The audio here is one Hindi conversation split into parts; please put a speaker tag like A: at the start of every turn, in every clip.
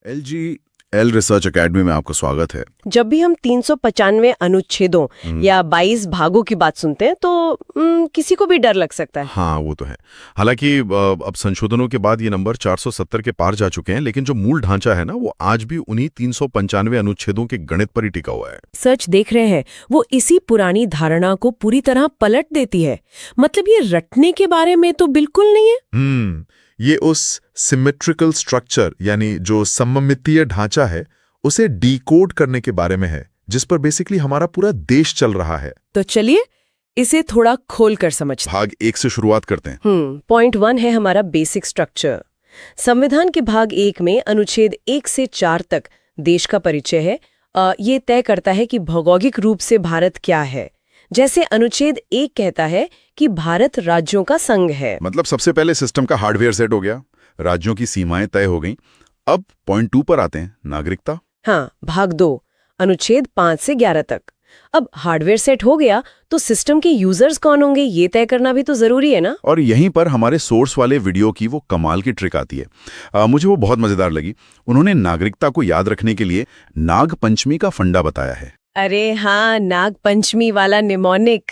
A: एलजी एल रिसर्च एकेडमी में आपका स्वागत है।
B: जब भी हम 395 अनुच्छेदों या 22 भागों की बात सुनते हैं तो किसी को भी डर लग सकता है।
A: हाँ, वो तो है। हालांकि अब संशोधनों के बाद ये नंबर 470 के पार जा चुके हैं, लेकिन जो मूल ढांचा है ना, वो आज भी उन्हीं 395 अनुच्छेदों के गणित पर ही टिका हुआ है।
B: सच देख रहे हैं, वो इसी पुरानी धारणा को पूरी तरह पलट देती है। मतलब ये रटने के बारे में तो बिल्कुल नहीं है।
C: ये उस सिमेट्रिकल स्ट्रक्चर यानी जो सममितीय ढांचा है उसे डिकोड करने के बारे में है, जिस पर बेसिकली हमारा पूरा देश चल रहा है।
B: तो चलिए इसे थोड़ा खोल कर समझते हैं।
A: भाग 1 से शुरुआत करते हैं।
B: पॉइंट 1 है हमारा बेसिक स्ट्रक्चर। संविधान के भाग 1 में अनुच्छेद 1 से 4 तक देश का परिचय है। ये तय करता है कि भौगोलिक रूप से भारत क्या है। जैसे अनुच्छेद 1 कहता है कि भारत राज्यों का संघ है।
A: मतलब सबसे पहले सिस्टम का हार्डवेयर सेट हो गया, राज्यों की सीमाएं तय हो गईं। अब पॉइंट 2 पर आते हैं, नागरिकता।
B: हाँ, भाग 2 अनुच्छेद 5 से 11 तक। अब हार्डवेयर सेट हो गया तो सिस्टम के यूजर्स कौन होंगे ये तय करना भी तो जरूरी है ना।
A: और यहीं पर हमारे सोर्स वाले वीडियो की वो कमाल की ट्रिक आती है। मुझे वो बहुत मजेदार लगी। उन्होंने नागरिकता को याद रखने के लिए नाग पंचमी का फंडा बताया है।
B: अरे हाँ, नाग पंचमी वाला निमोनिक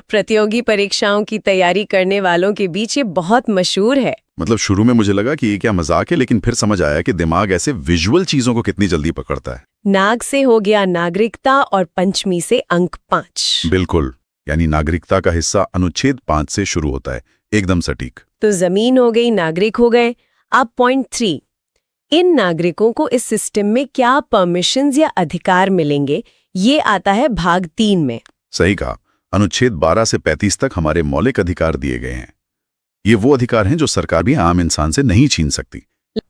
B: प्रतियोगी परीक्षाओं की तैयारी करने वालों के बीच ये बहुत मशहूर है।
A: मतलब शुरू में मुझे लगा कि ये क्या मजाक है, लेकिन फिर समझ आया कि दिमाग ऐसे विजुअल चीजों को कितनी जल्दी पकड़ता है।
B: नाग से हो गया नागरिकता और पंचमी से अंक 5।
A: बिल्कुल, यानी नागरिकता का हिस्सा अनुच्छेद 5 से शुरू होता है, एकदम सटीक।
B: तो जमीन हो गई, नागरिक हो गए। अब पॉइंट 3, इन नागरिकों को इस सिस्टम में क्या परमिशंस या अधिकार मिलेंगे, ये आता है भाग 3 में।
A: सही कहा। अनुच्छेद 12 से 35 तक हमारे मौलिक अधिकार दिए गए हैं। ये वो अधिकार हैं जो सरकार भी आम इंसान से नहीं छीन सकती।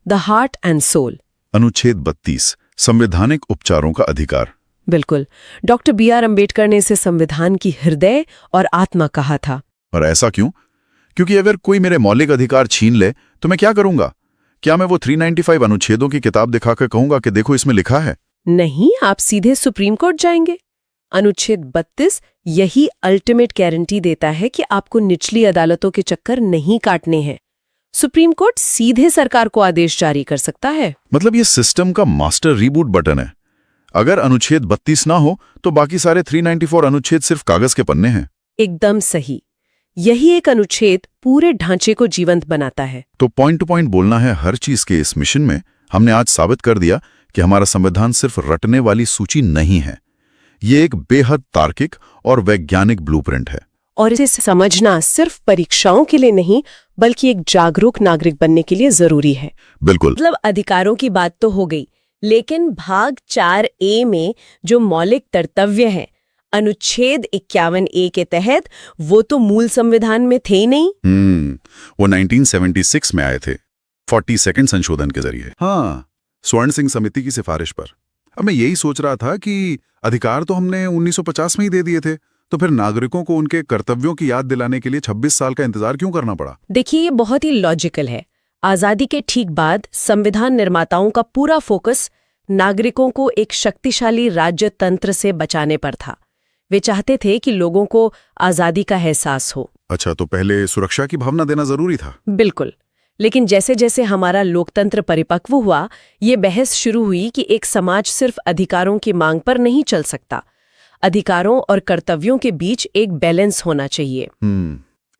B: The heart and soul.
A: अनुच्छेद 32 संवैधानिक उपचारों का अधिकार।
B: बिल्कुल, डॉक्टर BR अम्बेडकर ने इसे संविधान की हृदय और आत्मा कहा था।
A: और ऐसा क्यों? क्योंकि अगर कोई मेरे मौलिक अधिकार छीन ले तो मैं क्या करूंगा? क्या मैं वो 395 अनुच्छेदों की किताब दिखाकर कहूंगा कि देखो इसमें लिखा है?
B: नहीं, आप सीधे सुप्रीम कोर्ट जाएंगे। अनुच्छेद 32 यही अल्टीमेट गारंटी देता है कि आपको निचली अदालतों के चक्कर नहीं काटने हैं। सुप्रीम कोर्ट सीधे सरकार को आदेश जारी कर सकता है।
A: मतलब ये सिस्टम का मास्टर रीबूट बटन है। अगर अनुच्छेद 32 ना हो तो बाकी सारे 394 अनुच्छेद सिर्फ कागज के पन्ने हैं।
B: एकदम सही। यही एक अनुच्छेद पूरे ढांचे को जीवंत बनाता है।
A: तो पॉइंट टू पॉइंट बोलना है हर चीज के इस मिशन में हमने आज साबित कर दिया कि हमारा संविधान सिर्फ रटने वाली सूची नहीं है। ये एक बेहद तार्किक और वैज्ञानिक ब्लूप्रिंट है।
B: और इसे समझना सिर्फ परीक्षाओं के लिए नहीं बल्कि एक जागरूक नागरिक बनने के लिए जरूरी है।
A: बिल्कुल।
B: मतलब अधिकारों की बात तो हो गई, लेकिन भाग 4A में जो मौलिक कर्तव्य हैं, अनुच्छेद 51A के तहत, वो तो मूल संविधान में थे ही नहीं।
A: वो 1976 में आए थे, 42nd संशोधन के जरिए। हाँ, स्वर्ण सिंह समिति की सिफारिश पर। अब मैं यही सोच रहा था कि अधिकार तो हमने 1950 में ही दे दिए थे, तो फिर नागरिकों को उनके कर्तव्यों की याद दिलाने के लिए 26 साल का इंतजार क्यों करना पड़ा?
B: देखिए, ये बहुत ही लॉजिकल है। आजादी के ठीक बाद संविधान निर्माताओं का पूरा फोकस नागरिकों को एक शक्तिशाली राज्य तंत्र से बचाने पर था। वे चाहते थे कि लोगों को आजादी का एहसास हो।
A: अच्छा, तो पहले सुरक्षा की भावना देना जरूरी था।
B: बिल्कुल, लेकिन जैसे जैसे हमारा लोकतंत्र परिपक्व हुआ, ये बहस शुरू हुई कि एक समाज सिर्फ अधिकारों की मांग पर नहीं चल सकता। अधिकारों और कर्तव्यों के बीच एक बैलेंस होना चाहिए।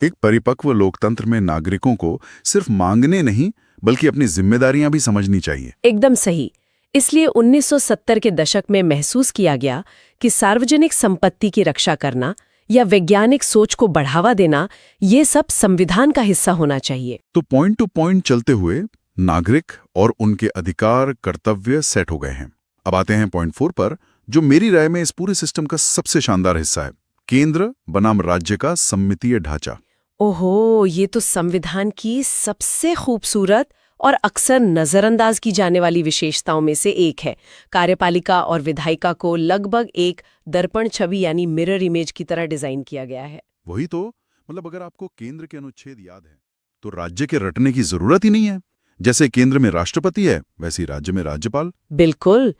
A: एक परिपक्व लोकतंत्र में नागरिकों को सिर्फ मांगने नहीं बल्कि अपनी जिम्मेदारियां भी समझनी चाहिए।
B: एकदम सही। इसलिए 1970 के दशक में महसूस किया गया कि सार्वजनिक संपत्ति की रक्षा करना या वैज्ञानिक सोच को बढ़ावा देना, ये सब संविधान का हिस्सा होना चाहिए।
A: तो पॉइंट टू पॉइंट चलते हुए नागरिक और उनके अधिकार कर्तव्य सेट हो गए हैं। अब आते हैं पॉइंट 4 पर, जो मेरी राय में इस पूरे सिस्टम का सबसे शानदार हिस्सा है, केंद्र बनाम राज्य का सममितीय ढांचा।
B: ओहो, ये तो संविधान की सबसे खूबसूरत और अक्सर नजरअंदाज की जाने वाली विशेषताओं में से एक है। कार्यपालिका और विधायिका को लगभग एक दर्पण छवि यानी मिरर इमेज की तरह डिजाइन किया गया है।
A: वही तो, मतलब अगर आपको केंद्र के अनुच्छेद याद है तो राज्य के रटने की जरूरत ही नहीं है। जैसे केंद्र में राष्ट्रपति है, वैसे राज्य में राज्यपाल।
B: बिल्कुल,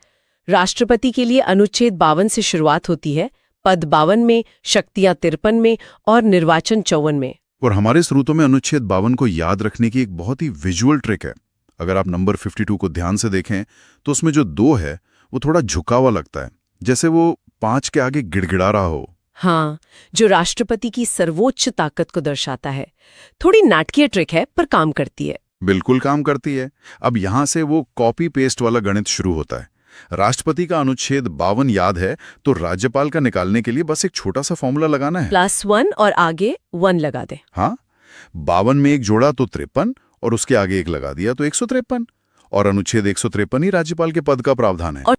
B: राष्ट्रपति के लिए अनुच्छेद 52 से शुरुआत होती है, पद 52 में, शक्तियां 53 में और निर्वाचन 54 में।
A: और हमारे स्रोतों में अनुच्छेद 52 को याद रखने की एक बहुत ही विजुअल ट्रिक है। अगर आप नंबर 52 को ध्यान से देखें तो उसमें जो 2 है वो थोड़ा झुका हुआ लगता है, जैसे वो 5 के आगे गिड़गिड़ा रहा हो।
B: हाँ, जो राष्ट्रपति की सर्वोच्च ताकत को दर्शाता है। थोड़ी नाटकीय ट्रिक है पर काम करती है।
A: बिल्कुल काम करती है। अब यहां से वो कॉपी पेस्ट वाला गणित शुरू होता है। राष्ट्रपति का अनुच्छेद 52 याद है तो राज्यपाल का निकालने के लिए बस एक छोटा सा फॉर्मूला लगाना है।
B: +1 और आगे 1 लगा दे।
A: हाँ, 52 में एक जोड़ा तो 53 और उसके आगे एक लगा दिया तो 153, और अनुच्छेद 153 ही राज्यपाल के पद का प्रावधान है।
B: और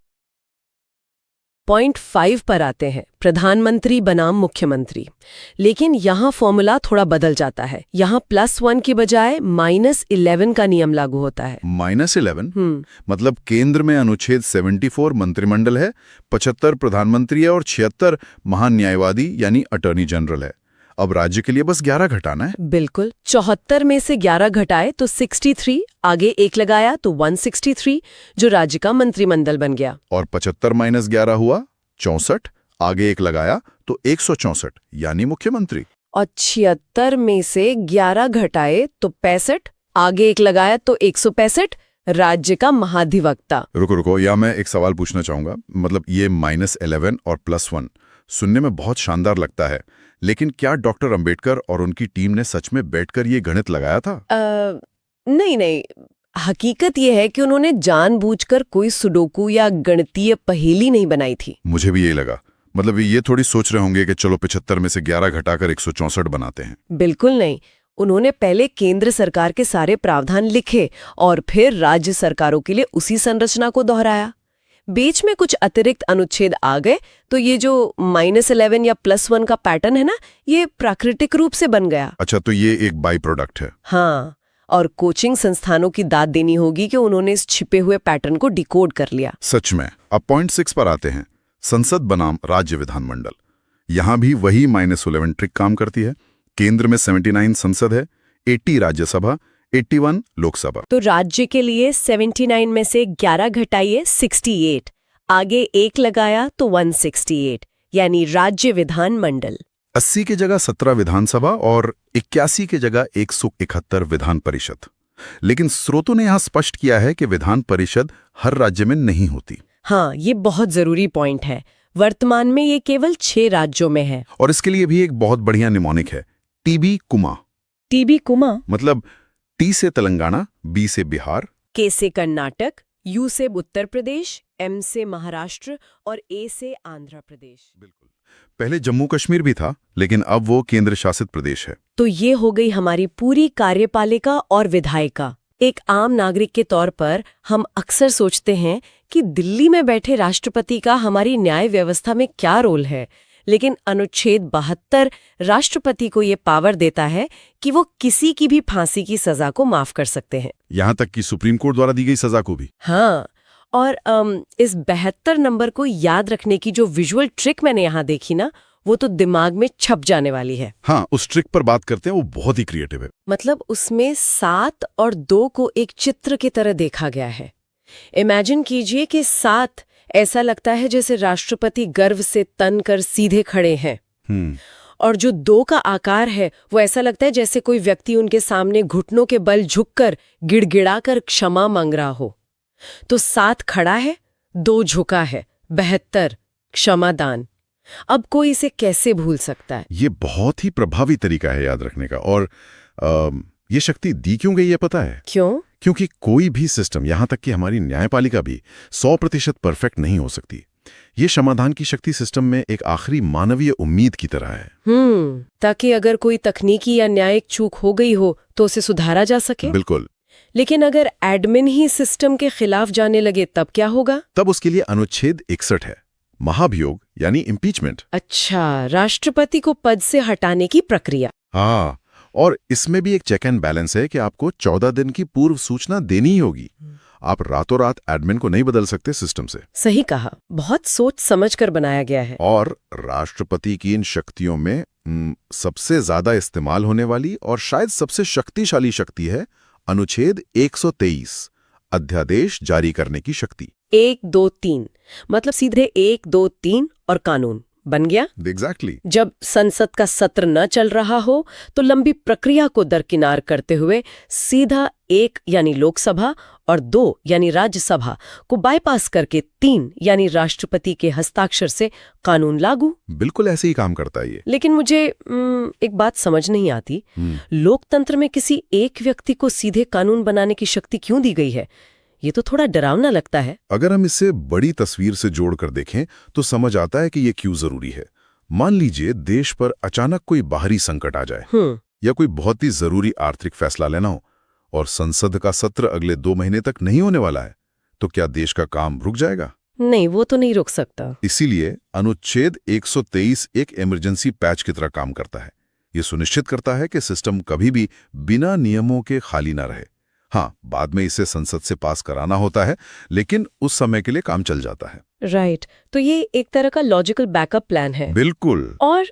B: पॉइंट 5 पर आते हैं, प्रधानमंत्री बनाम मुख्यमंत्री। लेकिन यहाँ फॉर्मूला थोड़ा बदल जाता है। यहाँ +1 की बजाय -11 का नियम लागू होता है।
A: -11 मतलब केंद्र में अनुच्छेद 74 मंत्रिमंडल है, 75 प्रधानमंत्री है और 76 महान्यायवादी यानी अटॉर्नी जनरल है। अब राज्य के लिए बस 11 घटाना है।
B: बिल्कुल, 74 में से 11 घटाए तो 63, आगे 1 लगाया तो 163, जो राज्य का मंत्रिमंडल बन गया।
A: और 75 - 11 हुआ 64, आगे 1 लगाया तो 164 यानी मुख्यमंत्री।
B: और 76 में से 11 घटाए तो 65, आगे 1 लगाया तो 165, राज्य का महाधिवक्ता।
A: रुको, यहाँ मैं एक सवाल पूछना चाहूंगा। मतलब ये -11 और +1 सुनने में बहुत शानदार लगता है, लेकिन क्या डॉक्टर अंबेडकर और उनकी टीम ने सच में बैठकर ये गणित लगाया था?
B: नहीं। हकीकत ये है कि उन्होंने जानबूझकर कोई सुडोकू या गणितीय पहेली नहीं बनाई थी।
A: मुझे भी यही लगा। मतलब ये थोड़ी सोच रहे होंगे कि चलो 75 में से 11 घटाकर 164 बनाते हैं।
B: बिल्कुल नहीं। उन्होंने पहले केंद्र सरकार के सारे प्रावधान लिखे और फिर राज्य सरकारों के लिए उसी संरचना को दोहराया। बीच में कुछ अतिरिक्त अनुच्छेद आ गए तो ये जो -11 या +1 का पैटर्न है ना, ये प्राकृतिक रूप से बन गया।
A: अच्छा, तो ये एक बाई प्रोडक्ट है।
B: हाँ, और कोचिंग संस्थानों की दाद देनी होगी कि उन्होंने इस छिपे हुए पैटर्न को डिकोड कर लिया।
A: सच में। अब पॉइंट 6 पर आते हैं, संसद बनाम राज्य विधानमंडल। यहां भी वही -11 ट्रिक काम करती है। केंद्र में 79 संसद है, 80 राज्यसभा, 81 लोकसभा।
B: तो राज्य के लिए 79 में से 11 घटाइए 68, आगे 1 लगाया तो 168, यानी राज्य विधानमंडल।
A: 80 की जगह 17 विधानसभा और 81 की जगह 171 विधान परिषद। लेकिन स्रोतों ने यहां स्पष्ट किया है कि विधान परिषद हर राज्य में नहीं होती।
B: हाँ, ये बहुत जरूरी पॉइंट है। वर्तमान में ये केवल 6 राज्यों में है।
A: और इसके लिए भी एक बहुत बढ़िया निमोनिक है, टीबी कुमा।
B: टीबी कुमा
A: मतलब टी से तेलंगाना, बी से बिहार,
B: के से कर्नाटक, यू से उत्तर प्रदेश, एम से महाराष्ट्र और ए से आंध्र प्रदेश।
A: बिल्कुल। पहले जम्मू कश्मीर भी था, लेकिन अब वो केंद्र शासित प्रदेश है।
B: तो ये हो गई हमारी पूरी कार्यपालिका और विधायिका। एक आम नागरिक के तौर पर हम अक्सर सोचते हैं कि दिल्ली में बैठे राष्ट्रपति का हमारी न्याय व्यवस्था में क्या रोल है, लेकिन अनुच्छेद 72 राष्ट्रपति को ये पावर देता है कि वो किसी की भी फांसी की सजा को माफ कर सकते हैं,
A: यहां तक कि सुप्रीम कोर्ट द्वारा दी गई सजा को भी।
B: हाँ, और इस 72 नंबर को याद रखने की जो विजुअल ट्रिक मैंने यहाँ देखी ना, वो तो दिमाग में छप जाने वाली है।
A: हाँ, उस ट्रिक पर बात करते हैं, वो बहुत ही क्रिएटिव है।
B: मतलब उसमें 7 और 2 को एक चित्र की तरह देखा गया है। इमेजिन कीजिए कि 7 ऐसा लगता है जैसे राष्ट्रपति गर्व से तन कर सीधे खड़े हैं, और जो 2 का आकार है वो ऐसा लगता है जैसे कोई व्यक्ति उनके सामने घुटनों के बल झुककर गिड़गिड़ाकर क्षमा मांग रहा हो। तो 7 खड़ा है, 2 झुका है, 72 क्षमादान। अब कोई इसे कैसे भूल सकता है?
A: ये बहुत ही प्रभावी तरीका है याद रखने का। और ये शक्ति दी क्यों गई है पता है?
B: क्यों?
A: क्योंकि कोई भी सिस्टम, यहां तक कि हमारी न्यायपालिका भी 100% परफेक्ट नहीं हो सकती। ये समाधान की शक्ति सिस्टम में एक आखिरी मानवीय उम्मीद की तरह है।
B: ताकि अगर कोई तकनीकी या न्यायिक चूक हो गई हो तो उसे सुधारा जा सके।
A: बिल्कुल।
B: लेकिन अगर एडमिन ही सिस्टम के खिलाफ जाने लगे तब क्या होगा?
A: तब उसके लिए अनुच्छेद 61 है, महाभियोग यानी इम्पीचमेंट।
B: अच्छा, राष्ट्रपति को पद से हटाने की प्रक्रिया।
A: हाँ, और इसमें भी एक चेक एंड बैलेंस है कि आपको 14 दिन की पूर्व सूचना देनी ही होगी। आप रातों रात एडमिन को नहीं बदल सकते सिस्टम से।
B: सही कहा, बहुत सोच समझ कर बनाया गया है।
A: और राष्ट्रपति की इन शक्तियों में सबसे ज्यादा इस्तेमाल होने वाली और शायद सबसे शक्तिशाली शक्ति है अनुच्छेद 123, अध्यादेश जारी करने की शक्ति।
B: 1, 2, 3 मतलब सीधे 1, 2, 3 और कानून। बन गया।
A: एग्जैक्टली।
B: जब संसद का सत्र न चल रहा हो तो लंबी प्रक्रिया को दरकिनार करते हुए सीधा 1 यानी लोकसभा और 2 यानी राज्यसभा को बाईपास करके 3 यानी राष्ट्रपति के हस्ताक्षर से कानून लागू।
A: बिल्कुल ऐसे ही काम करता है ये।
B: लेकिन मुझे एक बात समझ नहीं आती, लोकतंत्र में किसी एक व्यक्ति को सीधे कानून बनाने की शक्ति क्यों दी गई है? ये तो थोड़ा डरावना लगता है।
A: अगर हम इसे बड़ी तस्वीर से जोड़कर देखें तो समझ आता है कि ये क्यों जरूरी है। मान लीजिए देश पर अचानक कोई बाहरी संकट आ जाए या कोई बहुत ही जरूरी आर्थिक फैसला लेना हो और संसद का सत्र अगले 2 महीने तक नहीं होने वाला है, तो क्या देश का काम रुक जाएगा?
B: नहीं, वो तो नहीं रुक सकता।
A: इसीलिए अनुच्छेद 123 एक इमरजेंसी पैच की तरह काम करता है। ये सुनिश्चित करता है कि सिस्टम कभी भी बिना नियमों के खाली ना रहे। हाँ, बाद में इसे संसद से पास कराना होता है, लेकिन उस समय के लिए काम चल जाता है।
B: राइट, तो ये एक तरह का लॉजिकल बैकअप प्लान है।
A: बिल्कुल।
B: और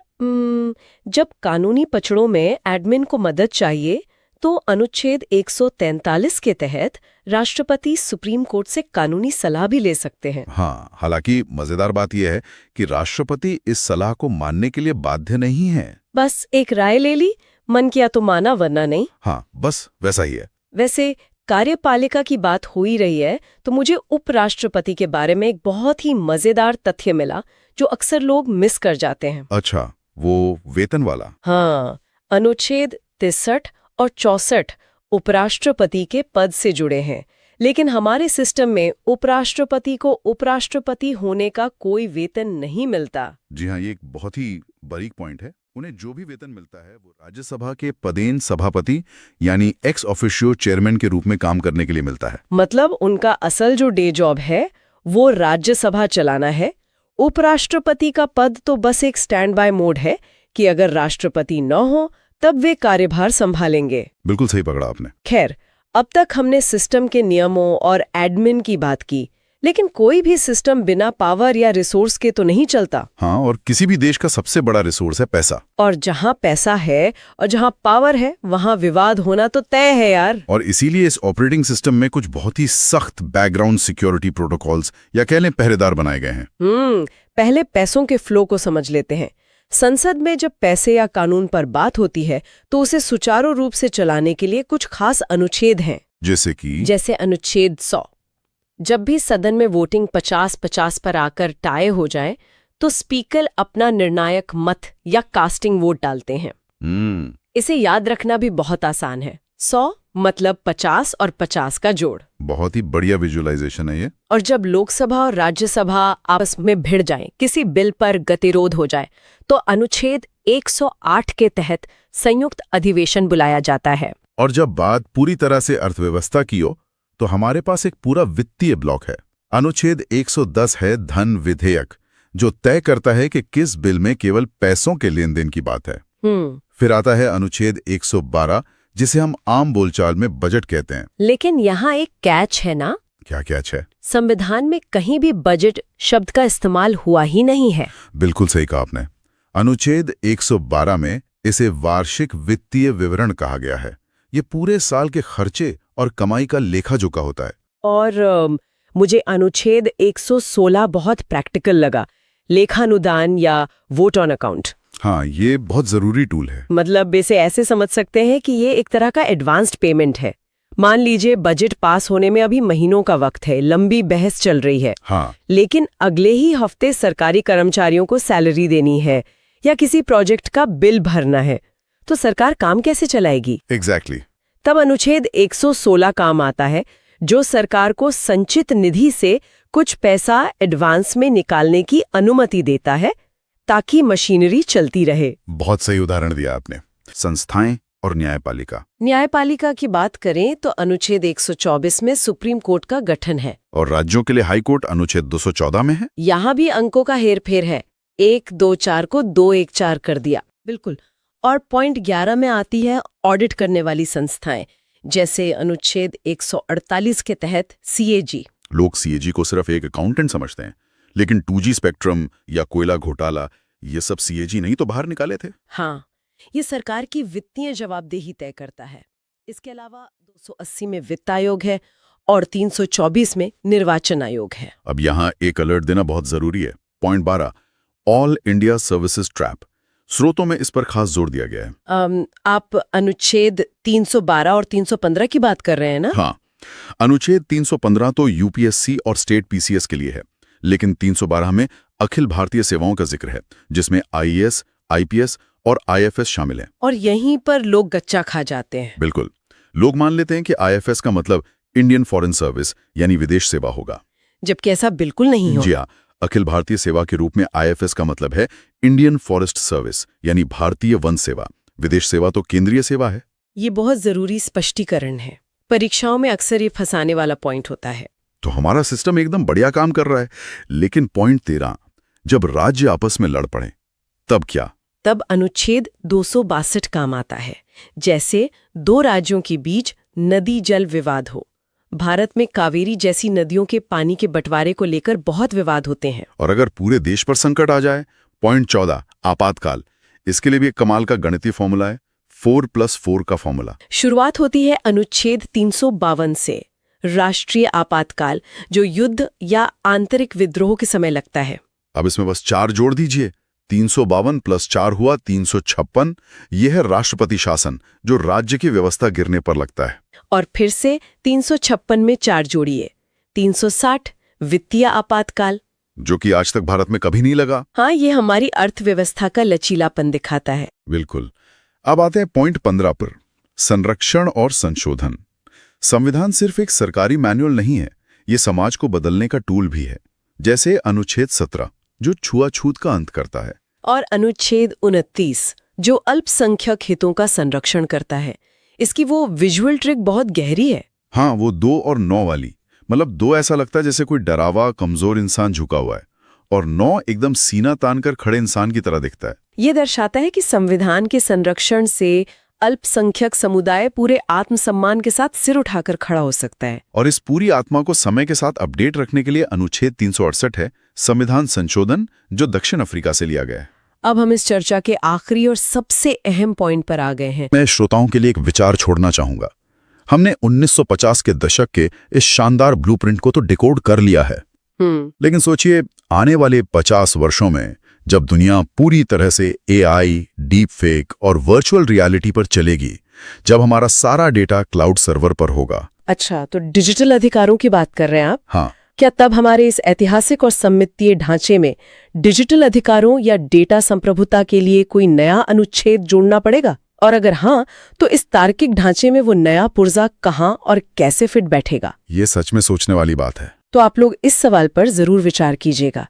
B: जब कानूनी पचड़ों में एडमिन को मदद चाहिए तो अनुच्छेद 143 के तहत राष्ट्रपति सुप्रीम कोर्ट से कानूनी सलाह भी ले सकते हैं।
A: हाँ, हालांकि मजेदार बात यह है कि राष्ट्रपति इस सलाह को मानने के लिए बाध्य नहीं है।
B: बस एक राय ले ली, मन किया तो माना वरना नहीं।
A: हाँ, बस वैसा ही है।
B: वैसे कार्यपालिका की बात हो ही रही है तो मुझे उपराष्ट्रपति के बारे में एक बहुत ही मजेदार तथ्य मिला जो अक्सर लोग मिस कर जाते हैं।
A: अच्छा, वो वेतन वाला?
B: हाँ, अनुच्छेद 63 और 64 उपराष्ट्रपति के पद से जुड़े हैं, लेकिन हमारे सिस्टम में उपराष्ट्रपति को उपराष्ट्रपति होने का कोई वेतन नहीं मिलता।
A: जी हाँ, ये एक बहुत ही बारीक पॉइंट है। उन्हें जो भी वेतन मिलता है वो राज्यसभा के पदेन सभापति यानी एक्स ऑफिशियो चेयरमैन के रूप में काम करने के लिए मिलता है।
B: मतलब उनका असल जो डे जॉब है वो राज्यसभा चलाना है। उपराष्ट्रपति का पद तो बस एक स्टैंड बाय मोड है कि अगर राष्ट्रपति न हो तब वे कार्यभार संभालेंगे।
A: बिल्कुल सही पकड़ा आपने।
B: खैर, अब तक हमने सिस्टम के नियमों और एडमिन की बात की, लेकिन कोई भी सिस्टम बिना पावर या रिसोर्स के तो नहीं चलता।
A: हाँ, और किसी भी देश का सबसे बड़ा रिसोर्स है पैसा।
B: और जहाँ पैसा है और जहाँ पावर है वहाँ विवाद होना तो तय है यार।
A: और इसीलिए इस ऑपरेटिंग सिस्टम में कुछ बहुत ही सख्त बैकग्राउंड सिक्योरिटी प्रोटोकॉल्स या कह लें पहरेदार बनाए गए हैं।
B: पहले पैसों के फ्लो को समझ लेते हैं। संसद में जब पैसे या कानून पर बात होती है तो उसे सुचारू रूप से चलाने के लिए कुछ खास अनुच्छेद हैं।
A: जैसे
B: अनुच्छेद 100। जब भी सदन में वोटिंग 50-50 पर आकर टाई हो जाए तो स्पीकर अपना निर्णायक मत या कास्टिंग वोट डालते हैं। इसे याद रखना भी बहुत आसान है। 100 मतलब 50 और 50 का जोड़।
A: बहुत ही बढ़िया विजुअलाइजेशन है ये।
B: और जब लोकसभा और राज्यसभा आपस में भिड़ जाएं, किसी बिल पर गतिरोध हो जाए, तो अनुच्छेद 108 के तहत संयुक्त अधिवेशन बुलाया जाता है।
A: और जब बात पूरी तरह से अर्थव्यवस्था की हो तो हमारे पास एक पूरा वित्तीय ब्लॉक है। अनुच्छेद 110 है धन विधेयक, जो तय करता है कि किस बिल में केवल पैसों के लेन देन की बात है। फिर आता है अनुच्छेद 112, जिसे हम आम बोलचाल में बजट कहते हैं।
B: लेकिन यहाँ एक कैच है ना?
A: क्या कैच है?
B: संविधान में कहीं भी बजट शब्द का इस्तेमाल हुआ ही नहीं है।
A: बिल्कुल सही कहा आपने। अनुच्छेद 112 में इसे वार्षिक वित्तीय विवरण कहा गया है। ये पूरे साल के खर्चे और कमाई का लेखा जोखा होता है।
B: और मुझे अनुच्छेद 116 बहुत प्रैक्टिकल लगा, लेखानुदान या वोट ऑन अकाउंट।
A: हाँ, ये बहुत जरूरी टूल है।
B: मतलब इसे ऐसे समझ सकते हैं कि ये एक तरह का एडवांस्ड पेमेंट है। मान लीजिए बजट पास होने में अभी महीनों का वक्त है, लंबी बहस चल रही है।
A: हाँ।
B: लेकिन अगले ही हफ्ते सरकारी कर्मचारियों को सैलरी देनी है या किसी प्रोजेक्ट का बिल भरना है, तो सरकार काम कैसे चलाएगी?
A: एग्जैक्टली।
B: तब अनुच्छेद 116 काम आता है, जो सरकार को संचित निधि से कुछ पैसा एडवांस में निकालने की अनुमति देता है ताकि मशीनरी चलती रहे।
A: बहुत सही उदाहरण दिया आपने। संस्थाएं और न्यायपालिका।
B: न्यायपालिका की बात करें तो अनुच्छेद 124 में सुप्रीम कोर्ट का गठन है।
A: और राज्यों के लिए हाई कोर्ट अनुच्छेद 214 में है।
B: यहाँ भी अंकों का हेरफेर है, 124 को 214 कर दिया। बिल्कुल। और पॉइंट 11 में आती है ऑडिट करने वाली संस्थाएं, जैसे अनुच्छेद 148 के तहत सीएजी।
A: लोग सीएजी को सिर्फ एक अकाउंटेंट समझते हैं, लेकिन 2G स्पेक्ट्रम या कोयला घोटाला ये सब सीएजी नहीं तो बाहर निकाले थे।
B: हाँ, ये सरकार की वित्तीय जवाबदेही तय करता है। इसके अलावा 280 में वित्त आयोग है और 324 में निर्वाचन आयोग है।
A: अब यहाँ एक अलर्ट देना बहुत जरूरी है। Point 12, all India services trap. स्रोतों में इस पर खास जोर दिया गया है।
B: आप अनुच्छेद 312 और 315 की बात कर रहे हैं ना?
A: हाँ, अनुच्छेद 315 तो यूपीएससी और स्टेट पीसीएस के लिए है, लेकिन 312 में अखिल भारतीय सेवाओं का जिक्र है, जिसमें आईएएस, आईपीएस और आईएफएस शामिल हैं।
B: और यहीं पर लोग गच्चा खा जाते हैं।
A: बिल्कुल, लोग मान लेते हैं कि आईएफएस का मतलब इंडियन फॉरेन सर्विस यानी विदेश सेवा होगा,
B: जबकि ऐसा बिल्कुल नहीं हो।
A: जी हाँ, अखिल भारतीय सेवा के रूप में आईएफएस का मतलब है इंडियन फॉरेस्ट सर्विस यानी भारतीय वन सेवा। विदेश सेवा तो केंद्रीय सेवा है।
B: ये बहुत जरूरी स्पष्टीकरण है। परीक्षाओं में अक्सर ये फंसाने वाला पॉइंट होता है।
A: तो हमारा सिस्टम एकदम बढ़िया काम कर रहा है, लेकिन पॉइंट 13, जब राज्य आपस में लड़ पड़े तब क्या?
B: तब अनुच्छेद 262 काम आता है। जैसे दो राज्यों के बीच नदी जल विवाद हो। भारत में कावेरी जैसी नदियों के पानी के बंटवारे को लेकर बहुत विवाद होते हैं।
A: और अगर पूरे देश पर संकट आ जाए? पॉइंट 14, आपातकाल। इसके लिए भी एक कमाल का गणितीय फॉर्मूला है, 4+4 का फॉर्मूला।
B: शुरुआत होती है अनुच्छेद 352 से, राष्ट्रीय आपातकाल, जो युद्ध या आंतरिक विद्रोह के समय लगता है।
A: अब इसमें बस 4 जोड़ दीजिए, 352 + 4 हुआ 356। यह है राष्ट्रपति शासन, जो राज्य की व्यवस्था गिरने पर लगता है।
B: और फिर से 356 में 4 जोड़िए, 360, वित्तीय आपातकाल,
A: जो कि आज तक भारत में कभी नहीं लगा।
B: हाँ, ये हमारी अर्थव्यवस्था का लचीलापन दिखाता है।
A: बिल्कुल। अब आते हैं पॉइंट 15 पर, संरक्षण और संशोधन। संविधान सिर्फ एक सरकारी मैनुअल नहीं है, ये समाज को बदलने का टूल भी है। जैसे अनुच्छेद 17, जो छुआछूत का अंत करता है,
B: और अनुच्छेद 29, जो अल्पसंख्यक हितों का संरक्षण करता है। इसकी वो विजुअल ट्रिक बहुत गहरी है।
A: हाँ, वो 2 और 9 वाली। मतलब 2 ऐसा लगता है जैसे कोई डरावा कमजोर इंसान झुका हुआ है, और 9 एकदम सीना तानकर खड़े इंसान की तरह दिखता है।
B: ये दर्शाता है कि संविधान के संरक्षण से अल्पसंख्यक समुदाय पूरे आत्मसम्मान के साथ सिर उठाकर खड़ा हो सकता है।
A: और इस पूरी आत्मा को समय के साथ अपडेट रखने के लिए अनुच्छेद 368 है, संविधान संशोधन, जो दक्षिण अफ्रीका से लिया गया है।
B: अब हम इस चर्चा के आखिरी और सबसे अहम पॉइंट पर आ गए हैं।
A: मैं श्रोताओं के लिए एक विचार छोड़ना चाहूंगा। हमने 1950 के दशक के इस शानदार ब्लूप्रिंट को तो डिकोड कर लिया है, लेकिन सोचिए आने वाले 50 वर्षों में जब दुनिया पूरी तरह से एआई, डीप फेक और वर्चुअल रियलिटी पर चलेगी, जब हमारा सारा डेटा क्लाउड सर्वर पर होगा।
B: अच्छा, तो डिजिटल अधिकारों की बात कर रहे हैं आप?
A: हाँ,
B: क्या तब हमारे इस ऐतिहासिक और सममितीय ढांचे में डिजिटल अधिकारों या डेटा संप्रभुता के लिए कोई नया अनुच्छेद जोड़ना पड़ेगा? और अगर हाँ, तो इस तार्किक ढांचे में वो नया पुर्जा कहाँ और कैसे फिट बैठेगा?
A: ये सच में सोचने वाली बात है।
B: तो आप लोग इस सवाल पर जरूर विचार कीजिएगा।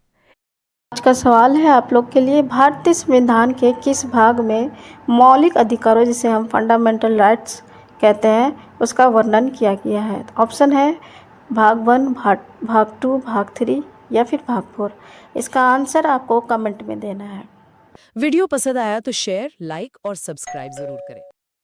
D: आज का सवाल है आप लोग के लिए, भारतीय संविधान के किस भाग में मौलिक अधिकारों, जिसे हम फंडामेंटल राइट्स कहते हैं, उसका वर्णन किया गया है? ऑप्शन है भाग 1, भाग 2, भाग 3 या फिर भाग 4। इसका आंसर आपको कमेंट में देना है।
B: वीडियो पसंद आया तो शेयर, लाइक और सब्सक्राइब जरूर करें।